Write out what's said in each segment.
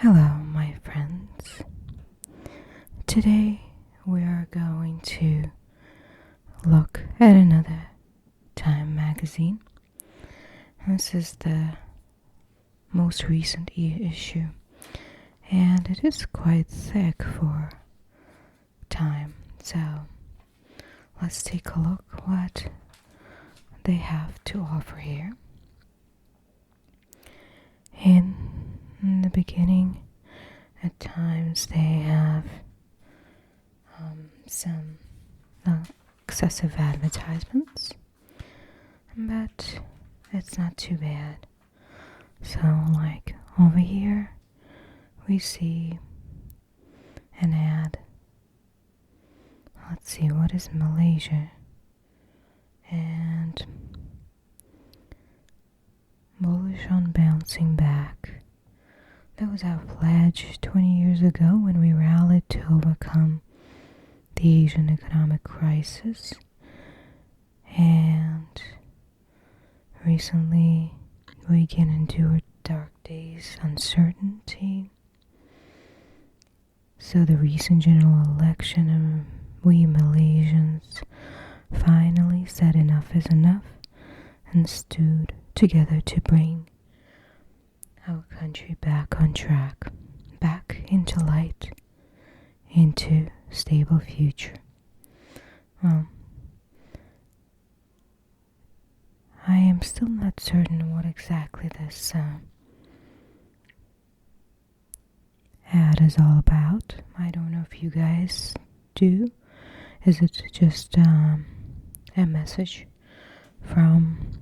Hello, my friends. Today we are going to look at another Time magazine. This is the most recent issue, and it is quite thick for Time. So let's take a look what they have to offer here. In the beginning, at times they have some excessive advertisements, but it's not too bad. So, like over here, we see an ad. Let's see, what is Malaysia? And bullish on bouncing back. That was our pledge 20 years ago when we rallied to overcome the Asian economic crisis. And recently we get into dark days, uncertainty. So the recent general election, we Malaysians finally said enough is enough and stood together to bring our country back on track, back into light, into stable future. Well, I am still not certain what exactly this ad is all about. I don't know if you guys do. Is it just a message from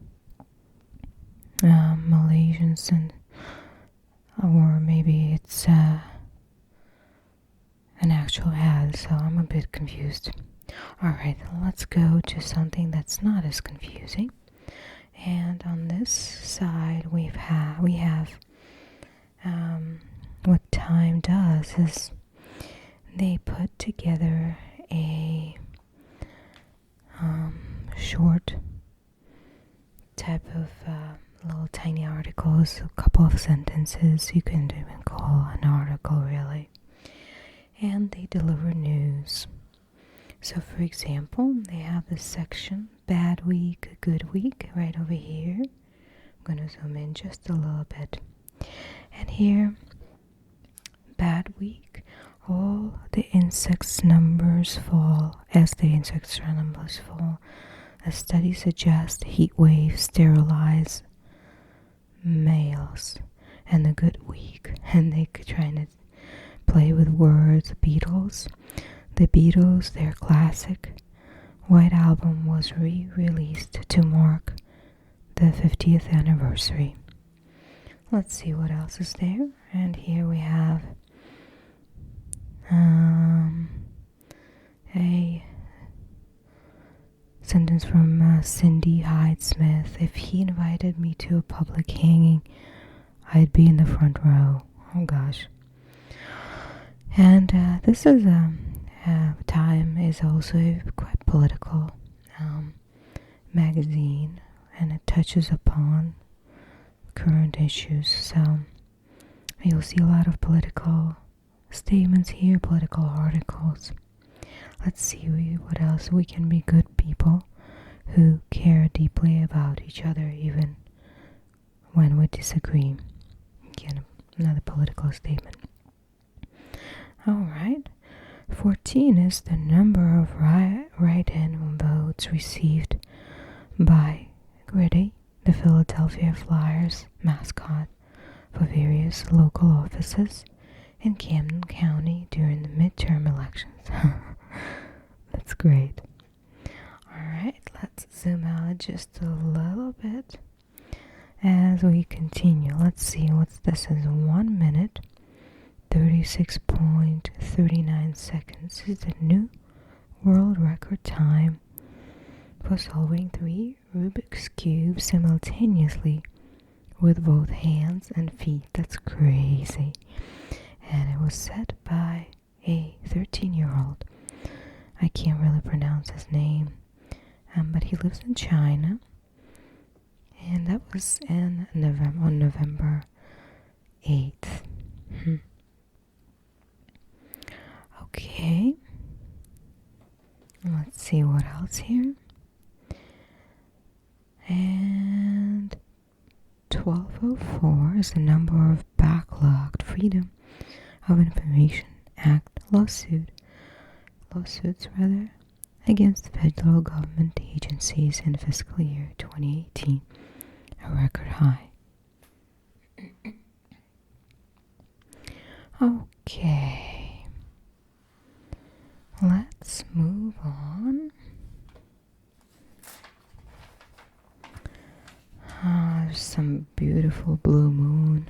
Malaysians, or maybe it's an actual ad, so I'm a bit confused. Alright, let's go to something that's not as confusing. And on this side we have what Time does is they put together a short type of little tiny articles, a couple of sentences. You can even call an article, really. And they deliver news. So, for example, they have this section, Bad Week, Good Week, right over here. I'm going to zoom in just a little bit. And here, Bad Week, all the insects' numbers fall. As the insects' numbers fall, a study suggests heat waves sterilize males. And the Good Week, and they trying to play with words. Beatles, the Beatles, their classic White Album was re-released to mark the 50th anniversary. Let's see what else is there. And here we have a sentence from Cindy Hyde Smith. If he invited me to a public hanging, I'd be in the front row. Oh gosh. And this is Time is also a quite political magazine, and it touches upon current issues. So you'll see a lot of political statements here, political articles. Let's see what else. We can be good people who care deeply about each other even when we disagree. Again, another political statement. Alright, 14 is the number of write-in votes received by Gritty, the Philadelphia Flyers mascot, for various local offices in Camden County during the midterm elections. That's great. Alright, let's zoom out just a little bit as we continue. Let's see what this is. 1 minute 36.39 seconds is the new world record time for solving 3 Rubik's Cubes simultaneously with both hands and feet. That's crazy. And it was set by a 13-year-old. I can't really pronounce his name, but he lives in China. And that was on November 8th. 1204 is the number of backlogged Freedom of Information Act lawsuits against federal government agencies in fiscal year 2018, a record high. Okay, let's move on. There's some beautiful blue moon,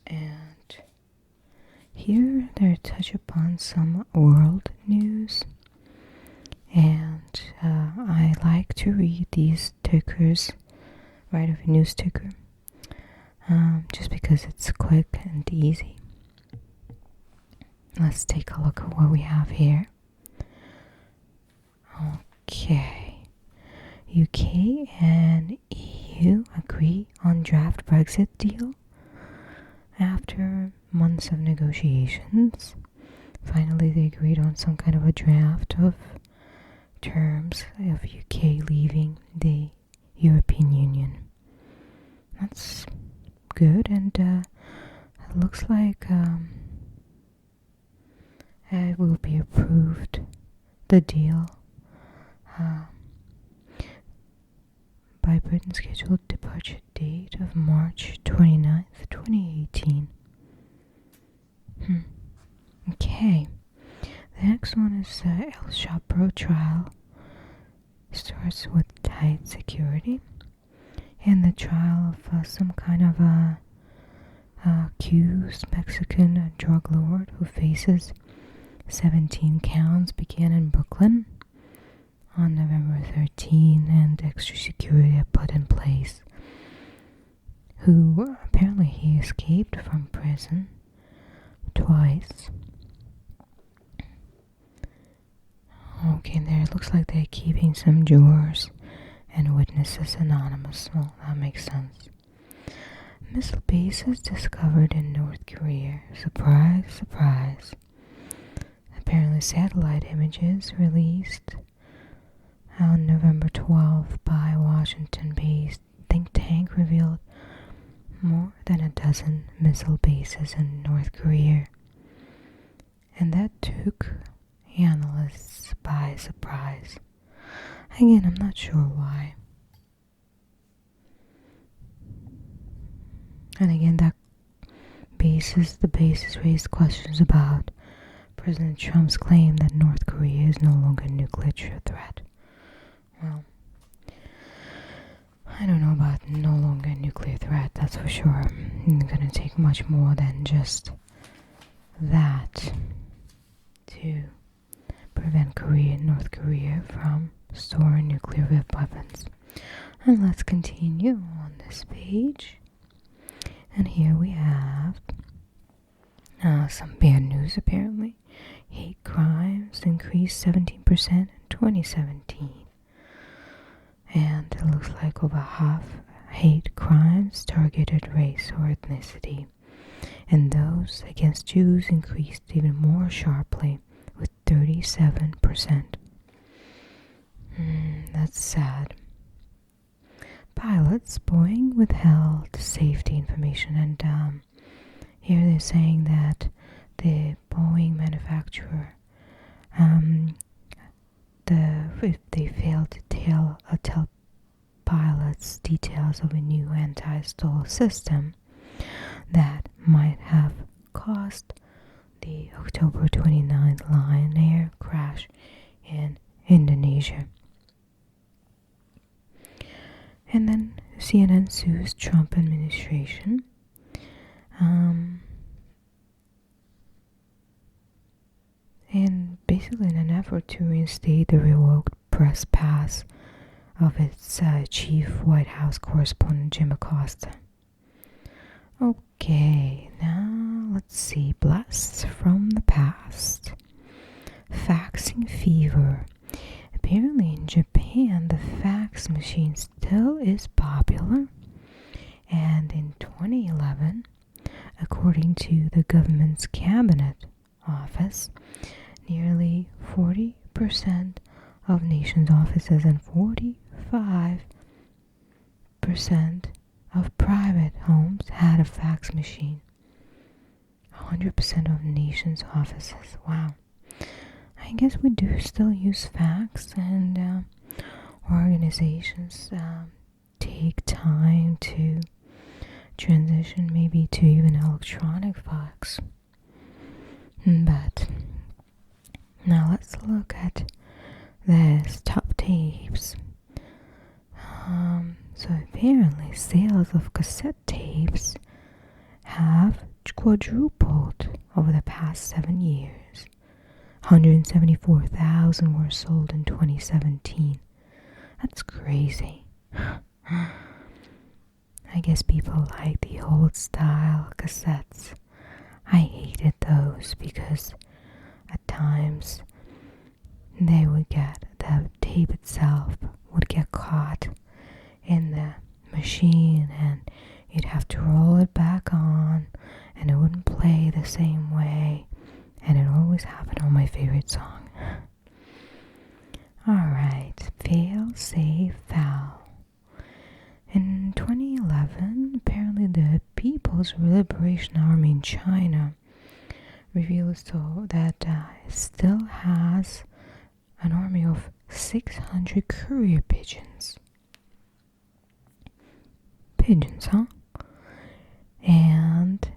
and here they touch upon some world news, and I like to read these tickers right of a news ticker, just because it's quick and easy. Let's take a look at what we have here. Okay. UK and EU agree on draft Brexit deal. After months of negotiations, finally they agreed on some kind of a draft of terms of UK leaving the European Union. That's good, and it looks like it will be approved, the deal, by Britain's scheduled departure date of March 29th, 2018. Okay. The next one is El Chapo trial. Starts with tight security. And the trial of some kind of accused Mexican drug lord who faces 17 counts began in Brooklyn on November 13, and extra security are put in place. Who apparently he escaped from prison twice. Okay, there it looks like they're keeping some jurors and witnesses anonymous. Well, that makes sense. Missile bases discovered in North Korea. Surprise, surprise. Apparently satellite images released on November 12th by Washington-based think tank revealed more than a dozen missile bases in North Korea. And that took analysts by surprise. Again, I'm not sure why. And again, the basis raised questions about President Trump's claim that North Korea is no longer a nuclear threat. Well, I don't know about no longer a nuclear threat, that's for sure. It's going to take much more than just that to prevent North Korea from storing nuclear weapons. And let's continue on this page. And here we have some bad news apparently. Hate crimes increased 17% in 2017. And it looks like over half hate crimes targeted race or ethnicity. And those against Jews increased even more sharply with 37%. That's sad. Pilots, Boeing withheld safety information, and here they're saying that the Boeing manufacturer, if they failed to tell pilots details of a new anti-stall system that might have caused the October 29th Lion Air crash in Indonesia. And then CNN sues Trump administration. And basically in an effort to reinstate the revoked press pass of its chief White House correspondent Jim Acosta. Okay, now let's see. Blasts from the past. Faxing fever. Apparently in Japan, the fax machine still is popular. And in 2011, according to the government's cabinet office, nearly 40% of nation's offices and 45% 100% of private homes had a fax machine. 100% of nation's offices. Wow. I guess we do still use fax, and organizations take time to transition maybe to even electronic fax. But now let's look at this top tapes. So apparently sales of cassette tapes have quadrupled over the past 7 years. 174,000 were sold in 2017. That's crazy. I guess people like the old style cassettes. I hated those because at times they would get, the tape itself would get caught in the machine and you'd have to roll it back on and it wouldn't play the same way, and it always happened on my favorite song. Alright, fail, save, foul. In 2011, apparently the People's Liberation Army in China revealed that it still has an army of 600 courier pigeons. Pigeons, huh? And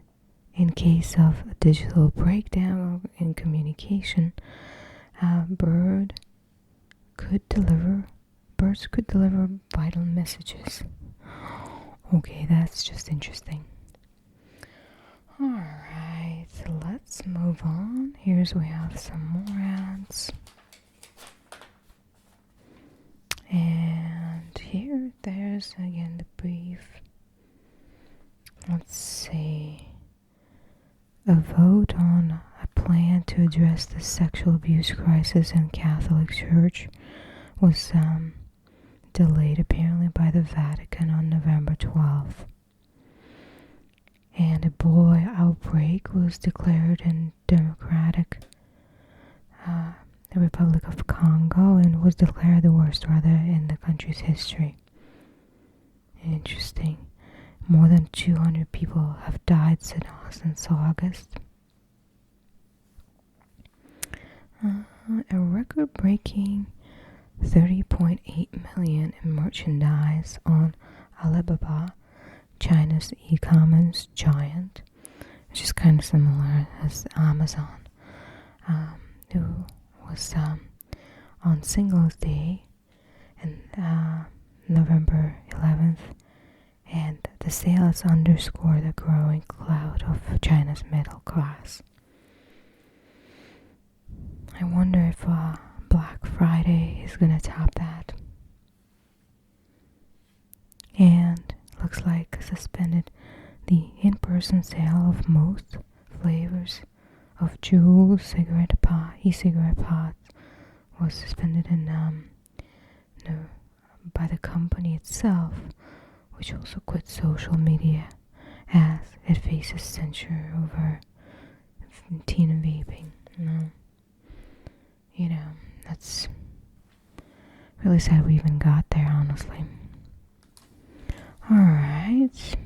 in case of a digital breakdown in communication, birds could deliver vital messages. Okay, that's just interesting. Alright, let's move on. We have some more ads. And there's again the brief. Let's see. A vote on a plan to address the sexual abuse crisis in Catholic Church was delayed apparently by the Vatican on November 12th. And Ebola outbreak was declared in the Republic of Congo and was declared the worst in the country's history. Interesting. More than 200 people have died since August. A record-breaking 30.8 million in merchandise on Alibaba, China's e-commerce giant, which is kind of similar as Amazon. It was on Singles Day and November 11th, and the sales underscore the growing clout of China's middle class. I wonder if Black Friday is gonna top that. And looks like suspended the in-person sale of most flavors of Juul e-cigarette pods was suspended by the company itself, which also quit social media as it faces censure over teen vaping. That's really sad we even got there, honestly. Alright.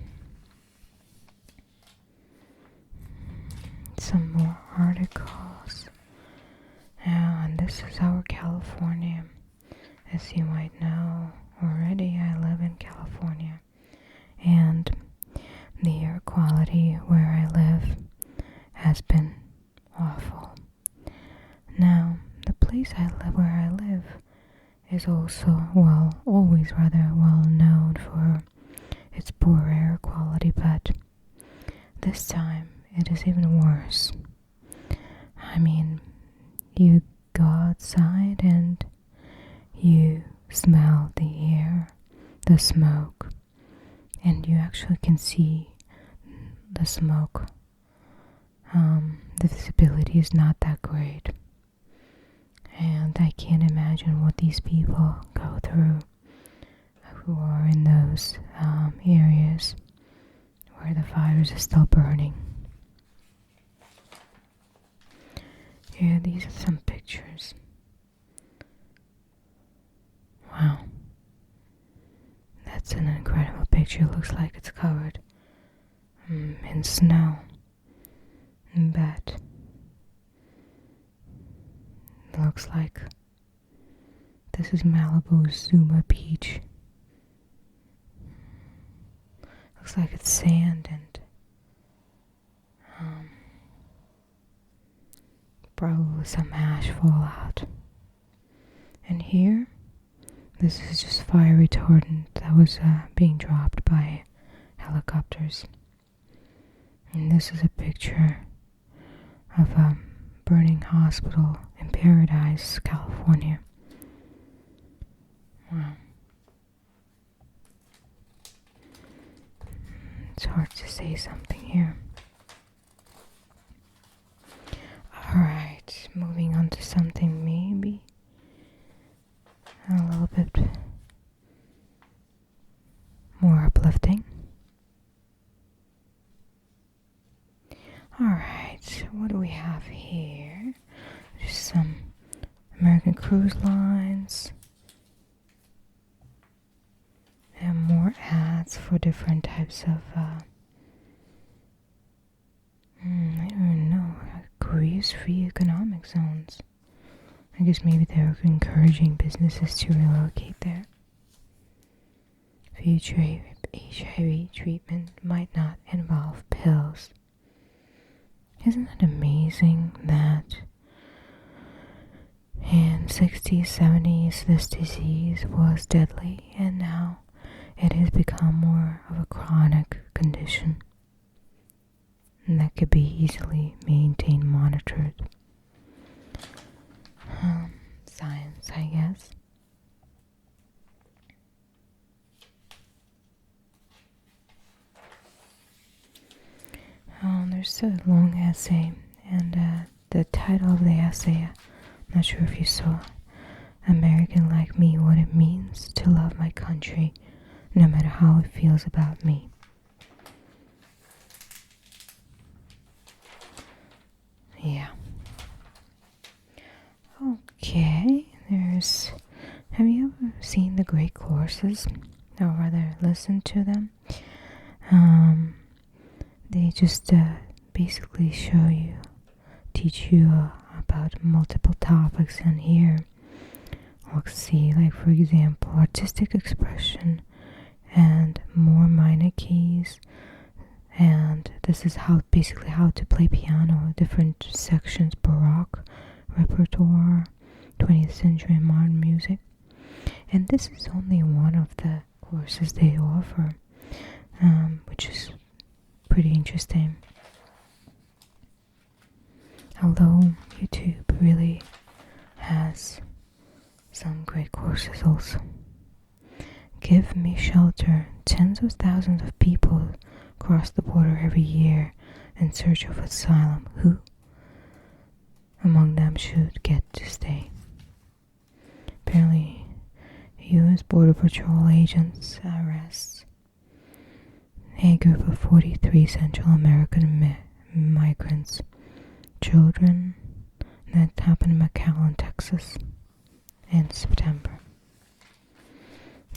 Some more articles. And this is our California. As you might know already, I live in California. And the air quality where I live has been awful. Now, the place where I live is also, always rather well known for its poor air quality, but this time it is even worse. I mean, you go outside and you smell the air, the smoke, and you actually can see the smoke. The visibility is not that great. And I can't imagine what these people go through who are in those areas where the fires are still burning. Yeah, these are some pictures. That's an incredible picture. It looks like it's covered in snow. But it looks like this is Malibu's Zuma Beach. Looks like it's sand and probably some ash fallout. And here, this is just fire retardant that was being dropped by helicopters. And this is a picture of a burning hospital in Paradise, California. Wow. It's hard to say something here. Alright, moving on to something maybe a little bit more uplifting. Alright, what do we have here? Just some American Cruise Lines. And more ads for different types of, I don't even know, Korea's-free economic zones. I guess maybe they're encouraging businesses to relocate there. Future HIV treatment might not involve pills. Isn't it amazing that in 60s, 70s this disease was deadly and now it has become more of a chronic condition and that could be easily maintained, monitored. Science, I guess. There's a long essay, and the title of the essay, I'm not sure if you saw, American Like Me, What It Means to Love My Country, no matter how it feels about me. Yeah. Okay, have you ever seen The Great Courses? Or rather, listened to them? They just basically teach you about multiple topics, and here we'll see, like for example, artistic expression and more minor keys, and this is basically how to play piano, different sections, Baroque repertoire, 20th century and modern music. And this is only one of the courses they offer, which is pretty interesting. Although YouTube really has some great courses also. Give Me Shelter. Tens of thousands of people cross the border every year in search of asylum. Who among them should get to stay? Apparently, U.S. Border Patrol agents arrest a group of 43 Central American migrants, children, that happened in McAllen, Texas, in September.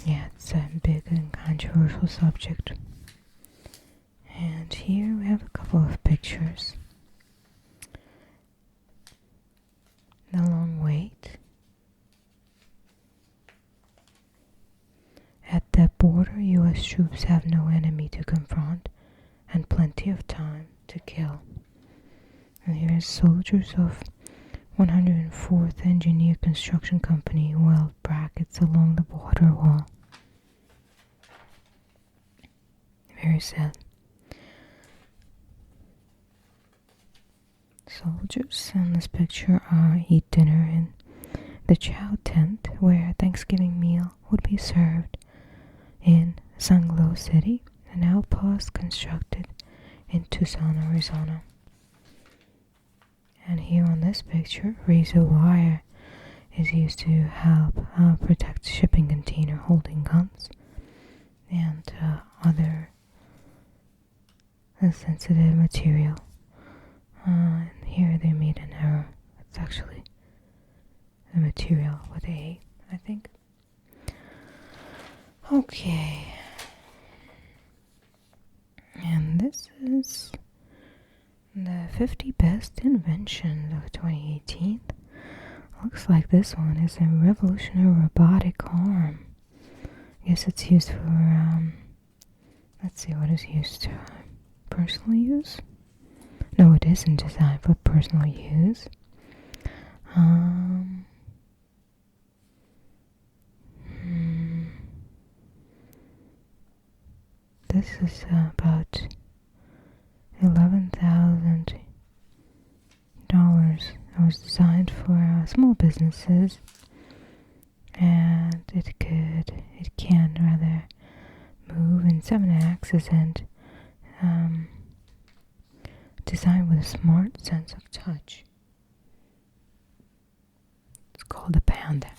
Yeah, it's a big and controversial subject. And here we have a couple of pictures. The long wait. At the border, U.S. troops have no enemy to confront and plenty of time to kill. And here's soldiers of 104th Engineer Construction Company weld brackets along the border wall. Very sad. Soldiers in this picture eat dinner in the chow tent where a Thanksgiving meal would be served in Sunglow City, an outpost constructed in Tucson, Arizona. And here on this picture, razor wire is used to help protect shipping container holding guns and other sensitive material. And here they made an error. It's actually the material with A, I think. Okay. And this is the 50 best inventions of 2018. Looks like this one is a revolutionary robotic arm. I guess it's used for, let's see what is used to. Personal use? No, it isn't designed for personal use. This is about $11,000. It was designed for small businesses, and it can rather move in 7 axes and designed with a smart sense of touch. It's called a Panda.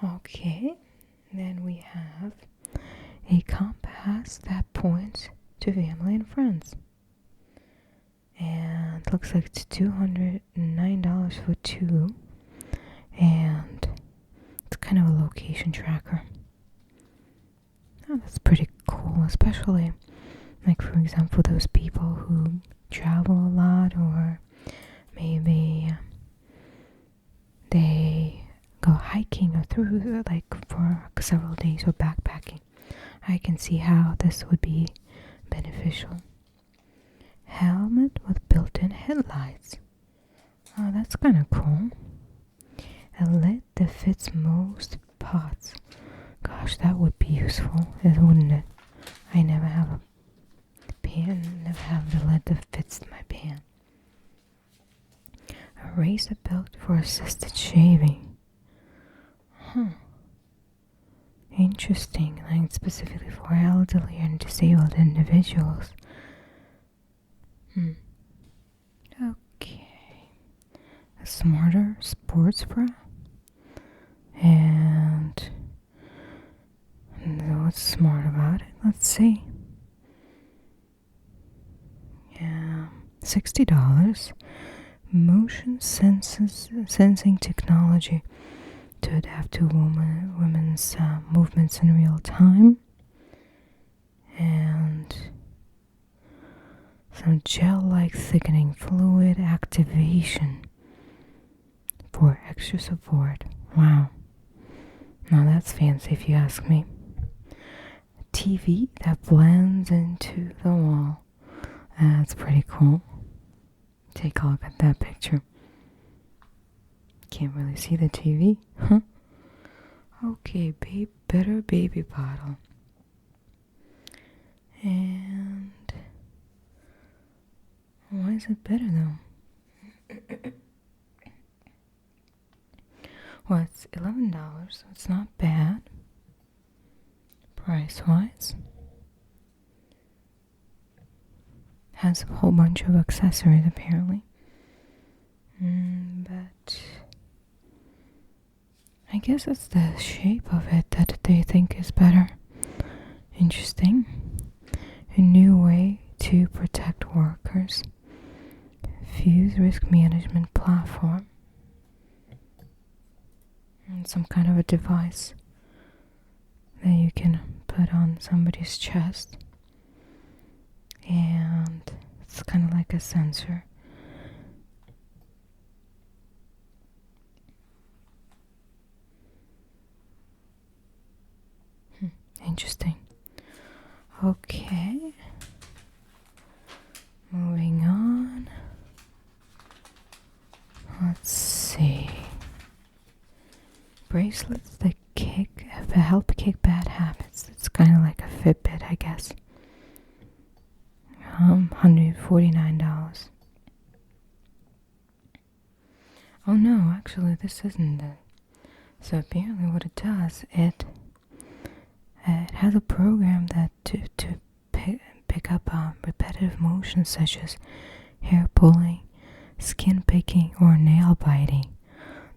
Okay, then we have a compass that points to family and friends. And it looks like it's $209 for two. And it's kind of a location tracker. Oh, that's pretty cool, especially like, for example, those people who travel a lot, or maybe they go hiking or through like for several days, or backpacking. I can see how this would be beneficial. Helmet with built-in headlights. Oh, that's kind of cool. A lid that fits most pots. Gosh, that would be useful, wouldn't it? I never have a pan, never have the lid that fits my pan. A razor built for assisted shaving. Interesting, like specifically for elderly and disabled individuals. Okay. A smarter sports bra. And what's smart about it? Let's see. Yeah, $60. Motion sensing technology to adapt to women's movements in real time. And some gel-like thickening fluid activation for extra support. Wow. Now that's fancy if you ask me. A TV that blends into the wall. That's pretty cool. Take a look at that picture. Can't really see the TV, huh? Okay, better baby bottle. And why is it better though? Well, it's $11, so it's not bad price-wise. Has a whole bunch of accessories apparently. But I guess it's the shape of it that they think is better. Interesting. A new way to protect workers. Fuse risk management platform. And some kind of a device that you can put on somebody's chest. And it's kind of like a sensor. Interesting. Okay. Moving on. Let's see. Bracelets that help kick bad habits. It's kind of like a Fitbit, I guess. $149. Oh no, actually this isn't it. So apparently what it does, it has a program that to pick up repetitive motions such as hair pulling, skin picking, or nail biting.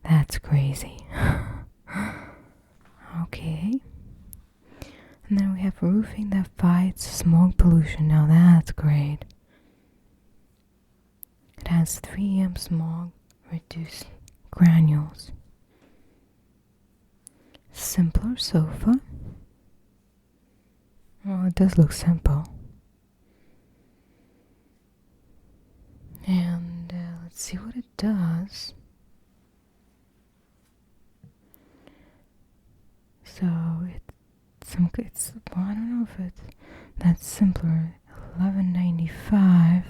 That's crazy. Okay. And then we have roofing that fights smoke pollution. Now that's great. It has 3M smog reduced granules. simpler sofa. Well, it does look simple. And let's see what it does. So it's well, I don't know if it's that's simpler. $11.95.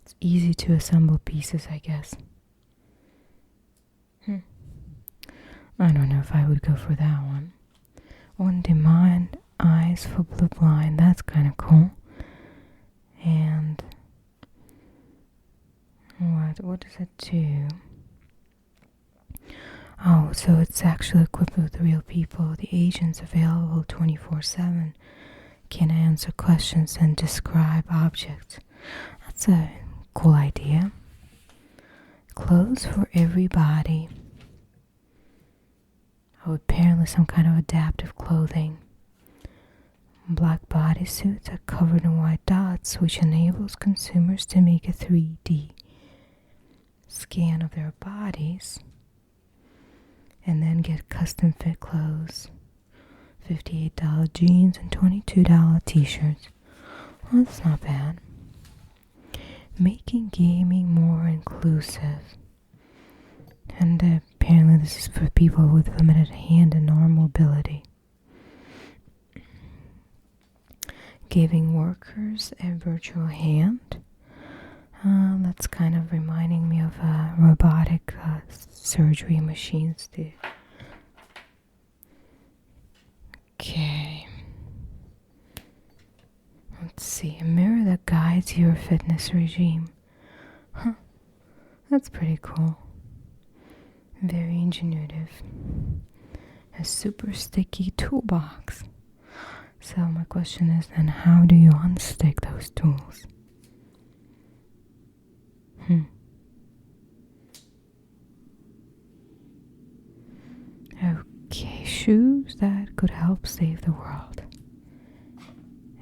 It's easy to assemble pieces, I guess. I don't know if I would go for that one. On Demand Eyes for Blue Blind. That's kind of cool. And what does it do? Oh, so it's actually equipped with real people. The agent's available 24/7. Can answer questions and describe objects. That's a cool idea. Clothes for everybody. Oh, apparently some kind of adaptive clothing. Black bodysuits are covered in white dots, which enables consumers to make a 3D scan of their bodies and then get custom fit clothes. $58 jeans and $22 t-shirts. Well, that's not bad. Making gaming more inclusive. And apparently this is for people with limited hand and arm mobility. Giving workers a virtual hand. That's kind of reminding me of robotic surgery machines too. Okay. Let's see. A mirror that guides your fitness regime. Huh. That's pretty cool. Very ingenuitive. A super sticky toolbox. So my question is then, how do you unstick those tools? Okay, shoes that could help save the world.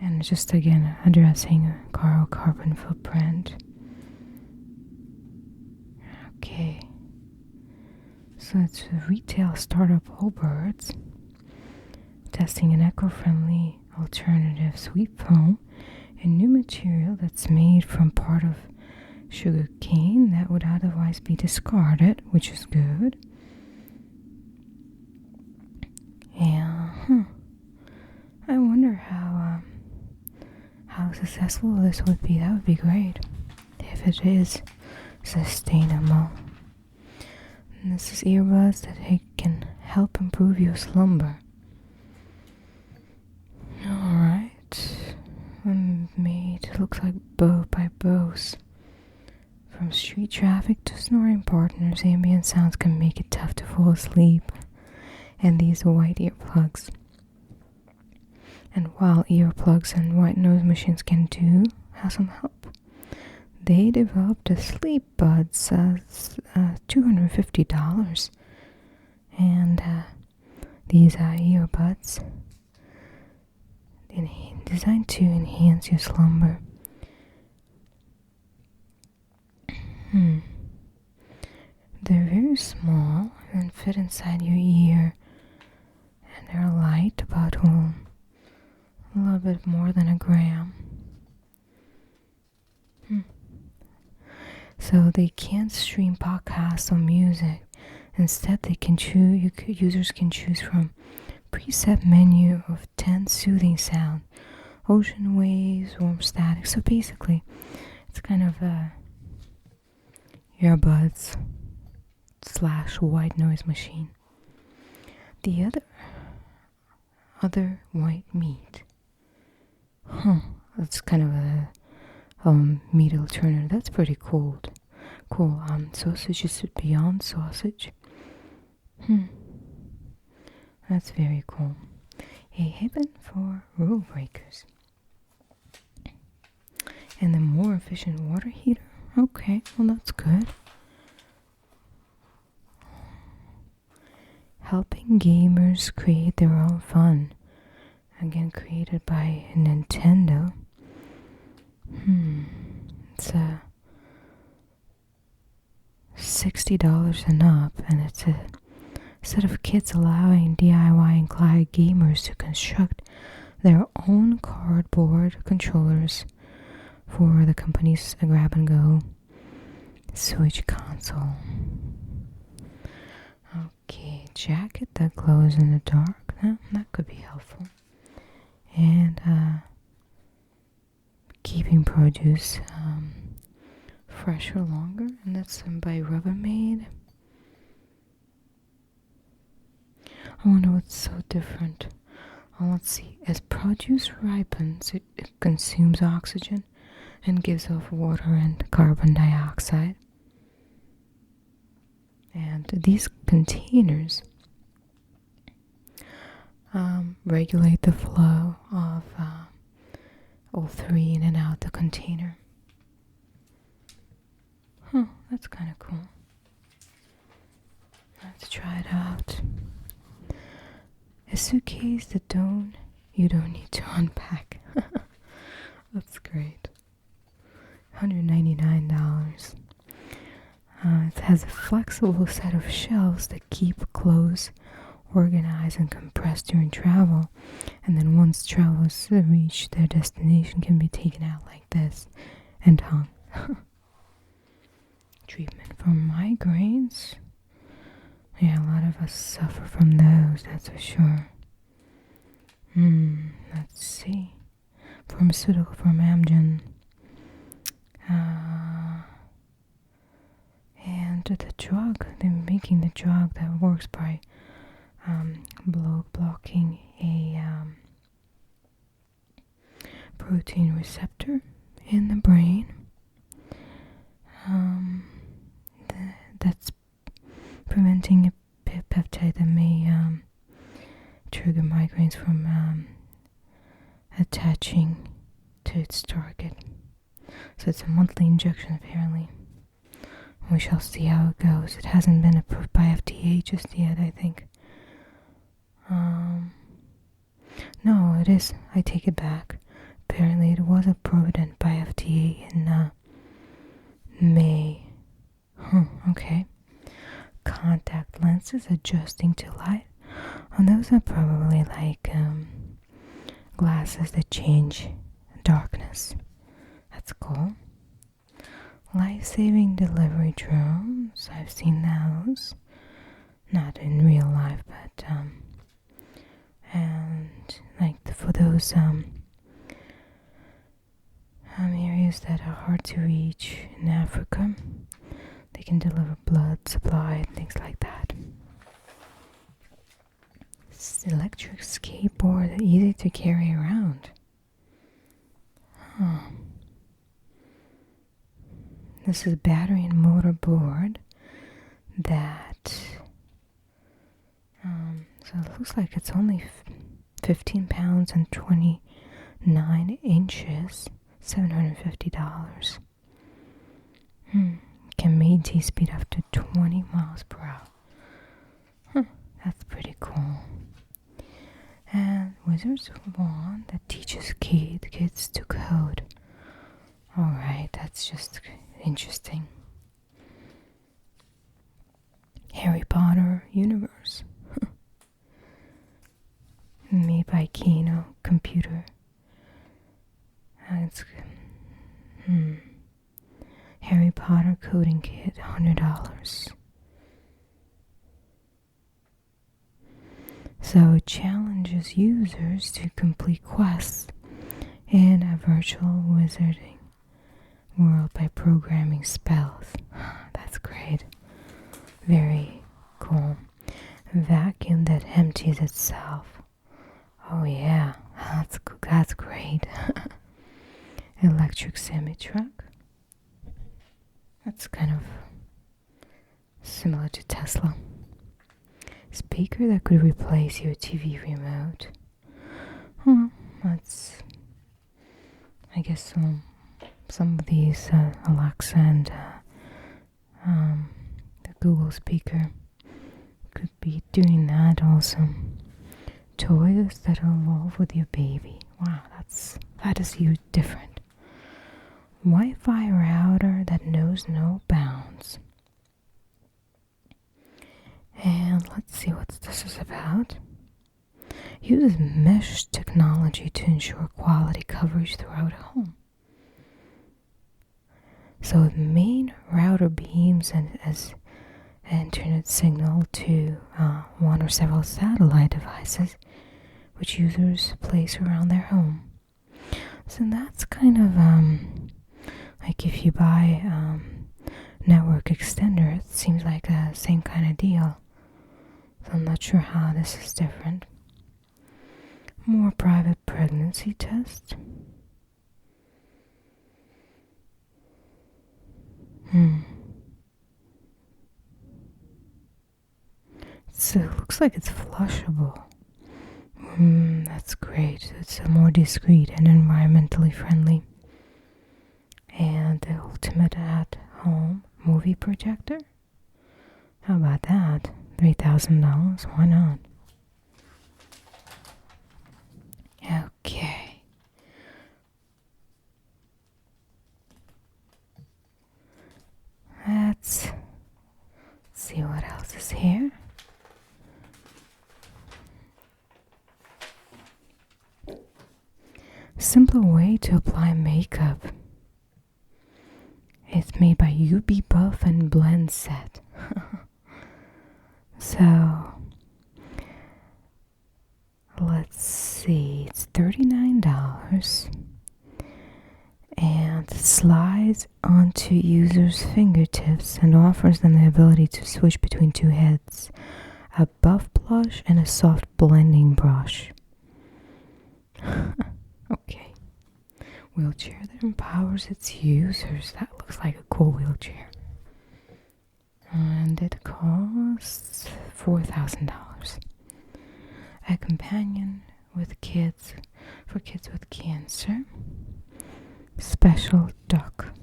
And just again addressing carbon footprint. Okay. So it's a retail startup Allbirds testing an eco-friendly alternative sweet foam, a new material that's made from part of sugar cane that would otherwise be discarded, which is good. And I wonder how successful this would be. That would be great if it is sustainable. And this is earbuds that can help improve your slumber. Alright. Made, looks like by Bose. From street traffic to snoring partners, ambient sounds can make it tough to fall asleep. And these white earplugs. And while earplugs and white noise machines can have some help, they developed a sleep buds, $250. And these are earbuds designed to enhance your slumber. They're very small and fit inside your ear, and they're light, about a little bit more than a gram. So they can't stream podcasts or music. Instead, users can choose from preset menu of 10 soothing sounds, ocean waves, warm static. So basically, it's kind of earbuds / white noise machine. The other white meat. That's kind of a meat alternative. That's pretty cool. Sausage is beyond sausage. That's very cool. A haven for rule breakers. And the more efficient water heater. Okay, well that's good. Helping gamers create their own fun. Again, created by Nintendo. It's a $60 and up, and it's a set of kits allowing DIY inclined gamers to construct their own cardboard controllers for the company's grab-and-go Switch console. Okay, jacket that glows in the dark. That could be helpful. And keeping produce fresher longer, and that's by Rubbermaid. I wonder what's so different. Let's see. As produce ripens, it consumes oxygen and gives off water and carbon dioxide. And these containers regulate the flow of all three in and out the container. That's kind of cool. Let's try it out. A suitcase that you don't need to unpack. That's great. $199. It has a flexible set of shelves that keep clothes organized and compressed during travel, and then once travelers reach their destination, can be taken out like this and hung. Treatment for migraines. Yeah, a lot of us suffer from those, that's for sure. Let's see. Pharmaceutical from Amgen. And the drug, they're making the drug that works by blocking a protein receptor in the brain. That's preventing a peptide that may trigger migraines from attaching to its target. So it's a monthly injection apparently. We shall see how it goes. It hasn't been approved by FDA just yet, I think. No, it is. I take it back. Apparently it was approved by FDA in May. Okay. Contact lenses adjusting to light. Those are probably like glasses that change darkness. That's cool. Life-saving delivery drones. I've seen those. Not in real life, but and like for those areas that are hard to reach in Africa, they can deliver blood supply and things like that. It's electric skateboard, easy to carry around. This is battery and motor board that so it looks like it's only 15 pounds and 29 inches, $750. Can maintain speed up to 20 miles per hour. That's pretty cool. And Wizard's Wand that teaches kids to code. Alright, that's just interesting. Harry Potter universe. Made by Kino Computer. It's Harry Potter coding kit, $100. So it challenges users to complete quests in a virtual wizarding world by programming spells. That's great. Very cool. Vacuum that empties itself. Oh yeah, that's great. Electric semi-truck. That's kind of similar to Tesla. Speaker that could replace your TV remote. That's, I guess, some of these Alexa and the Google speaker could be doing that also. Toys that evolve with your baby. Wow, that is huge different. Wi-Fi router that knows no bounds. And let's see what this is about. Uses mesh technology to ensure quality coverage throughout a home. So the main router beams and as internet signal to one or several satellite devices which users place around their home. So that's kind of like if you buy network extender, it seems like the same kind of deal. So I'm not sure how this is different. More private pregnancy test. So it looks like it's flushable. That's great. It's more discreet and environmentally friendly. And the ultimate at-home movie projector. How about that? $3,000. Why not? Okay. Let's see what else is here. Simpler way to apply makeup. It's made by UB Buff and Blend Set. So let's see, it's $39 and it slides onto users' fingertips and offers them the ability to switch between two heads, a buff blush and a soft blending brush. Okay. Wheelchair that empowers its users. That looks like a cool wheelchair. And it costs $4,000. A companion with kids for kids with cancer. Special duck.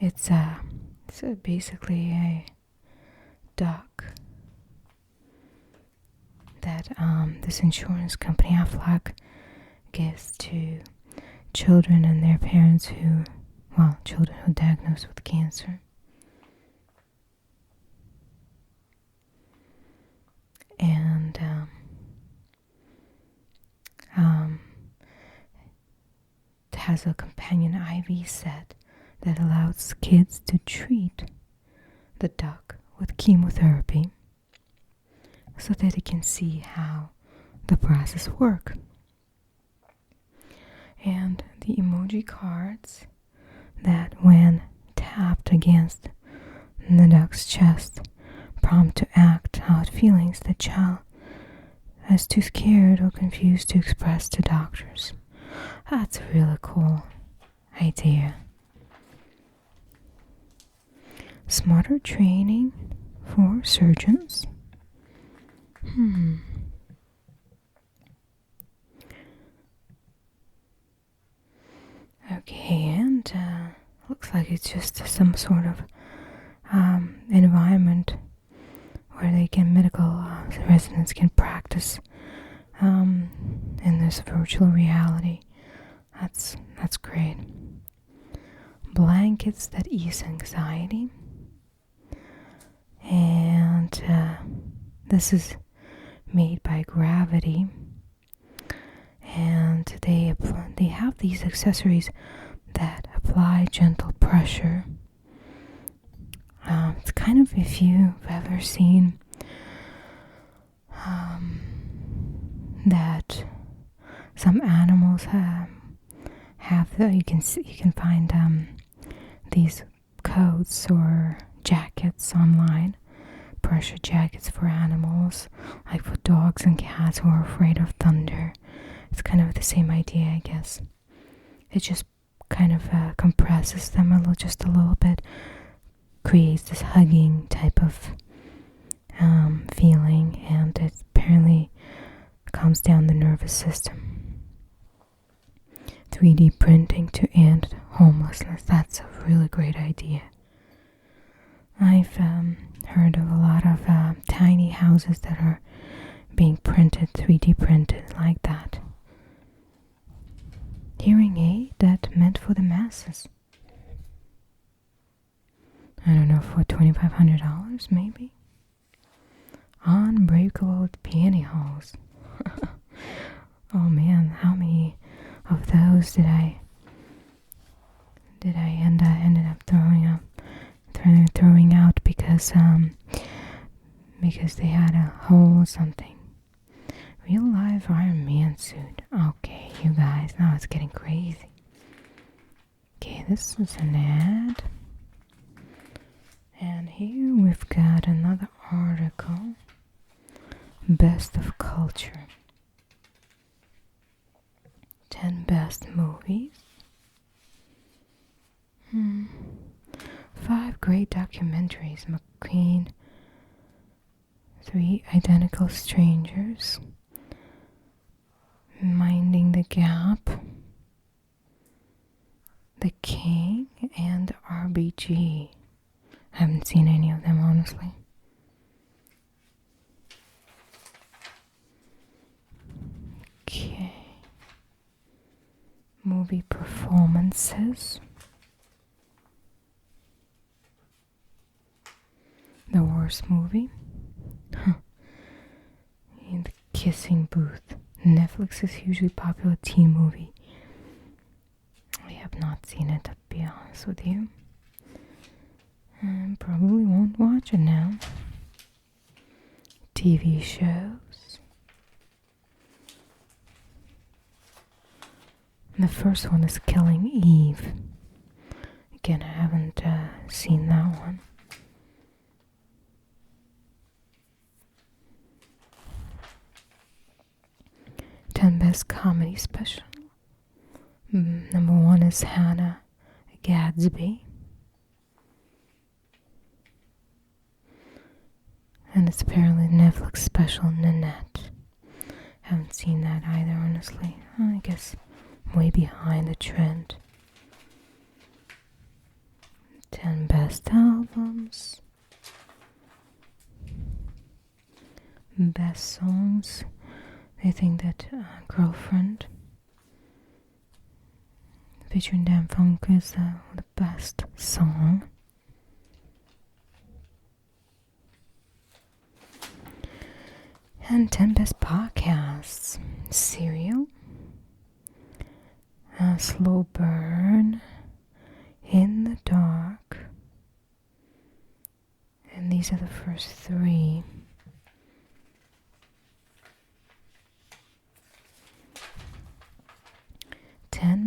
It's basically a duck that this insurance company Aflac gives to children and their parents children who are diagnosed with cancer. And it has a companion IV set that allows kids to treat the duck with chemotherapy so that they can see how the process works. And the emoji cards that when tapped against the duck's chest prompt to act out feelings the child is too scared or confused to express to doctors. That's a really cool idea. Smarter training for surgeons. Okay, and looks like it's just some sort of environment where medical residents can practice in this virtual reality. That's great. Blankets that ease anxiety. And this is made by Gravity. And they have these accessories that apply gentle pressure. It's kind of, if you've ever seen that some animals you can find these coats or jackets online, pressure jackets for animals, like for dogs and cats who are afraid of thunder. It's kind of the same idea, I guess. It just kind of compresses them just a little bit, creates this hugging type of feeling, and it apparently calms down the nervous system. 3D printing to end homelessness. That's a really great idea. I've heard of a lot of tiny houses that are being 3D printed like that. Hearing aid that meant for the masses. years, maybe. Unbreakable pantyhose. Oh man, how many of those did I ended up throwing out because they had a hole or something. Real life Iron Man suit. Okay, you guys, now it's getting crazy. Okay, this is an ad. And here we've got another article. Best of culture. 10 best movies. 5 great documentaries. McQueen. 3 identical strangers. Minding the Gap. The King and RBG. I haven't seen any of them, honestly. Okay. Movie performances. The worst movie. In the Kissing Booth. Netflix's hugely popular teen movie. I have not seen it, to be honest with you. And probably won't watch it now. TV shows. The first one is Killing Eve. Again, I haven't seen that one. Best comedy special. Number 1 is Hannah Gadsby. And it's apparently Netflix special Nanette. Haven't seen that either, honestly. I guess way behind the trend. 10 best albums. Best songs. I think that Girlfriend featuring Dan Funk is the best song. And 10 best podcasts. Serial. Slow Burn. In the Dark. And these are the first 3.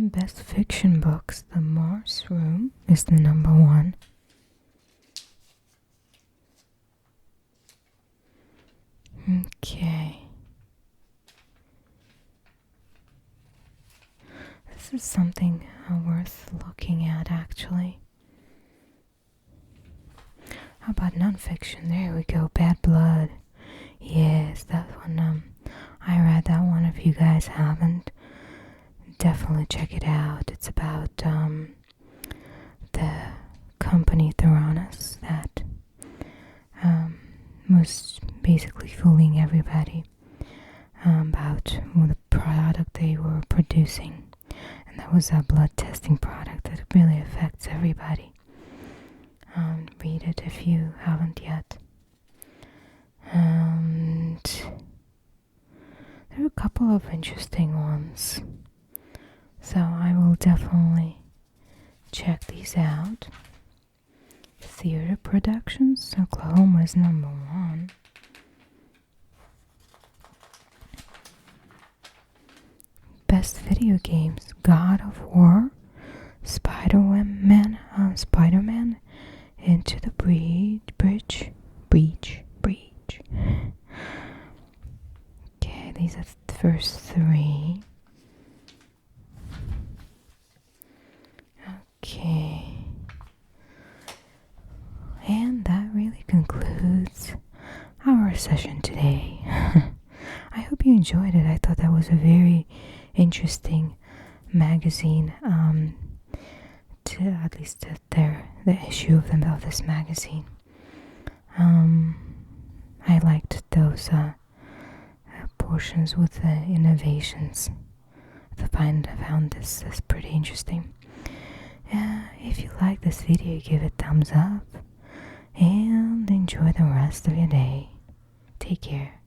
Best fiction books. The Mars Room is the number 1. Okay. This is something worth looking at, actually. How about nonfiction? There we go. Bad Blood. Yes, that one. I read that one. If you guys haven't, definitely check it out. It's about the company Theranos that was basically fooling everybody about the product they were producing, and that was a blood testing product that really affects everybody. Read it if you haven't yet. And there are a couple of interesting ones. So I will definitely check these out. Theater productions. Oklahoma is number 1. Best video games. God of War. Spider-Man. Into the Breach. Okay, these are the first 3. Okay. And that really concludes our session today. I hope you enjoyed it. I thought that was a very interesting magazine. To at least the issue of this magazine. I liked those portions with the innovations. I found this pretty interesting. If you like this video, give it a thumbs up and enjoy enjoy the rest of your day. Take care.